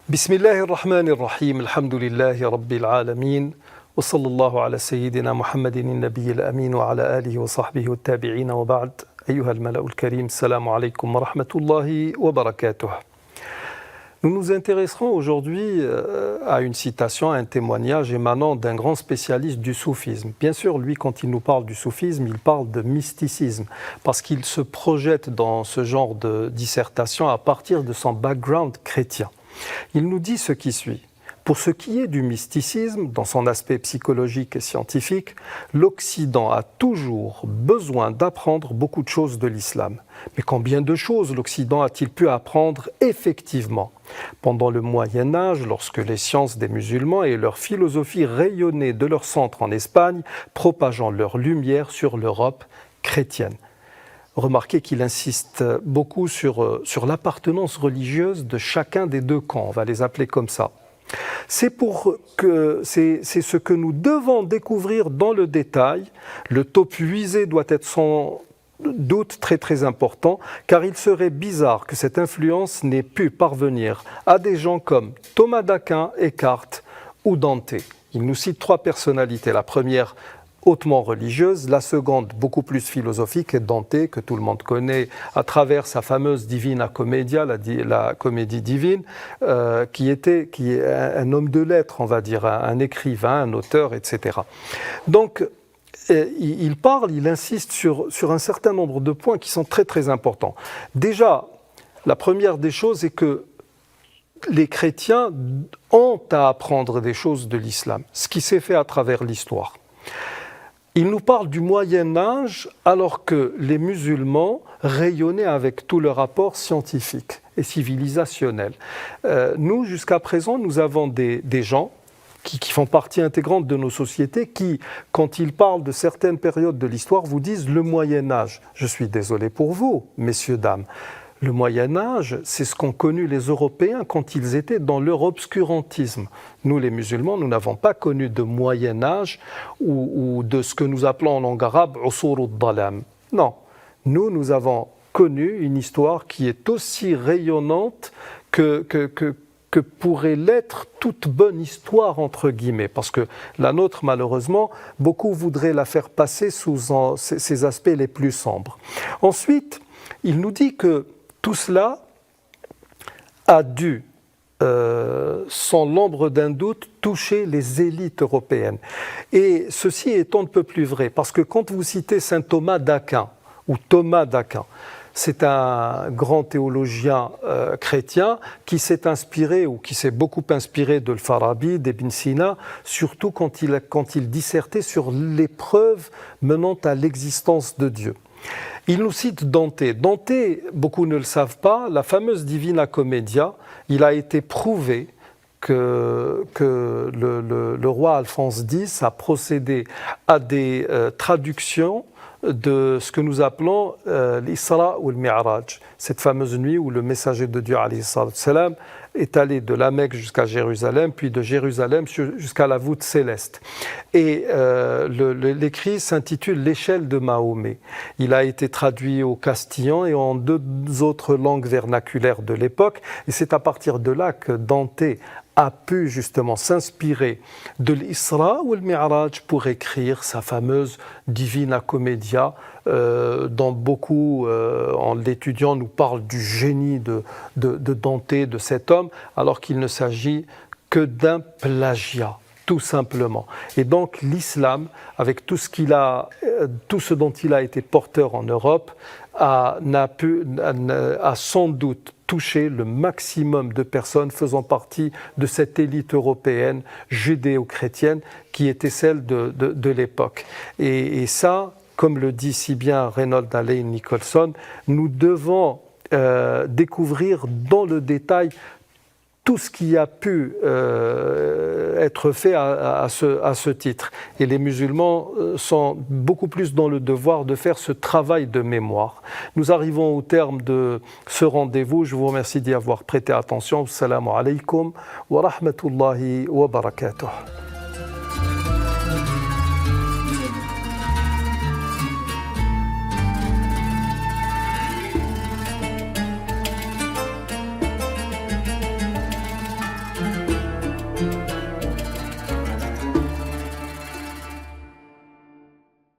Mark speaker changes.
Speaker 1: بسم الله الرحمن الرحيم الحمد لله رب العالمين وصلى الله على سيدنا محمد النبي الأمين وعلى آله وصحبه والتابعين وبعد أيها الملأ الكريم السلام عليكم ورحمة الله وبركاته. Nous nous intéresserons aujourd'hui à une citation, à un témoignage émanant d'un grand spécialiste du soufisme. Bien sûr, lui, quand il nous parle du soufisme, il parle de mysticisme, parce qu'il se projette dans ce genre de dissertation à partir de son background chrétien. Il nous dit ce qui suit. Pour ce qui est du mysticisme, dans son aspect psychologique et scientifique, l'Occident a toujours besoin d'apprendre beaucoup de choses de l'islam. Mais combien de choses l'Occident a-t-il pu apprendre effectivement ? Pendant le Moyen-Âge, lorsque les sciences des musulmans et leur philosophie rayonnaient de leur centre en Espagne, propageant leur lumière sur l'Europe chrétienne. Remarquez qu'il insiste beaucoup sur l'appartenance religieuse de chacun des deux camps, on va les appeler comme ça. C'est ce que nous devons découvrir dans le détail. Le taux puisé doit être sans doute très très important, car il serait bizarre que cette influence n'ait pu parvenir à des gens comme Thomas d'Aquin, Eckhart ou Dante. Il nous cite trois personnalités. La première, hautement religieuse, la seconde beaucoup plus philosophique, est Dante, que tout le monde connaît à travers sa fameuse Divina Commedia, la comédie divine, qui est un homme de lettres, on va dire, un écrivain, un auteur, etc. Donc, il insiste sur un certain nombre de points qui sont très très importants. Déjà, la première des choses est que les chrétiens ont à apprendre des choses de l'islam, ce qui s'est fait à travers l'histoire. Il nous parle du Moyen-Âge alors que les musulmans rayonnaient avec tout leur apport scientifique et civilisationnel. Nous, jusqu'à présent, nous avons des gens qui font partie intégrante de nos sociétés qui, quand ils parlent de certaines périodes de l'histoire, vous disent le Moyen-Âge. Je suis désolé pour vous, messieurs, dames. Le Moyen-Âge, c'est ce qu'ont connu les Européens quand ils étaient dans leur obscurantisme. Nous, les musulmans, nous n'avons pas connu de Moyen-Âge ou de ce que nous appelons en langue arabe « usur al-dalam ». Non, nous avons connu une histoire qui est aussi rayonnante que pourrait l'être toute bonne histoire, entre guillemets, parce que la nôtre, malheureusement, beaucoup voudraient la faire passer sous ses aspects les plus sombres. Ensuite, il nous dit que tout cela a dû, sans l'ombre d'un doute, toucher les élites européennes. Et ceci est on ne peut plus vrai, parce que quand vous citez saint Thomas d'Aquin, ou Thomas d'Aquin, c'est un grand théologien chrétien qui s'est inspiré ou qui s'est beaucoup inspiré de Farabi, d'Ibn Sina, surtout quand il dissertait sur les preuves menant à l'existence de Dieu. Il nous cite Dante. Dante, beaucoup ne le savent pas, la fameuse Divina Commedia, il a été prouvé que le roi Alphonse X a procédé à des traductions de ce que nous appelons l'Isra ou le Mi'raj, cette fameuse nuit où le messager de Dieu alayhi salam est allé de la Mecque jusqu'à Jérusalem, puis de Jérusalem jusqu'à la voûte céleste. Et l'écrit s'intitule L'échelle de Mahomet. Il a été traduit au castillan et en deux autres langues vernaculaires de l'époque, et c'est à partir de là que Dante a pu justement s'inspirer de l'Isra ou le Mi'raj pour écrire sa fameuse Divina Commedia, dont beaucoup, en l'étudiant, nous parlent du génie de Dante, de cet homme, alors qu'il ne s'agit que d'un plagiat, tout simplement. Et donc l'islam, avec tout ce dont il a été porteur en Europe, a sans doute touché le maximum de personnes faisant partie de cette élite européenne judéo-chrétienne qui était celle de l'époque. Et ça, comme le dit si bien Reinhold Alleyne Nicholson, nous devons découvrir dans le détail tout ce qui a pu être fait à ce titre. Et les musulmans sont beaucoup plus dans le devoir de faire ce travail de mémoire. Nous arrivons au terme de ce rendez-vous. Je vous remercie d'y avoir prêté attention. Assalamu alaikum wa rahmatullahi wa barakatuh.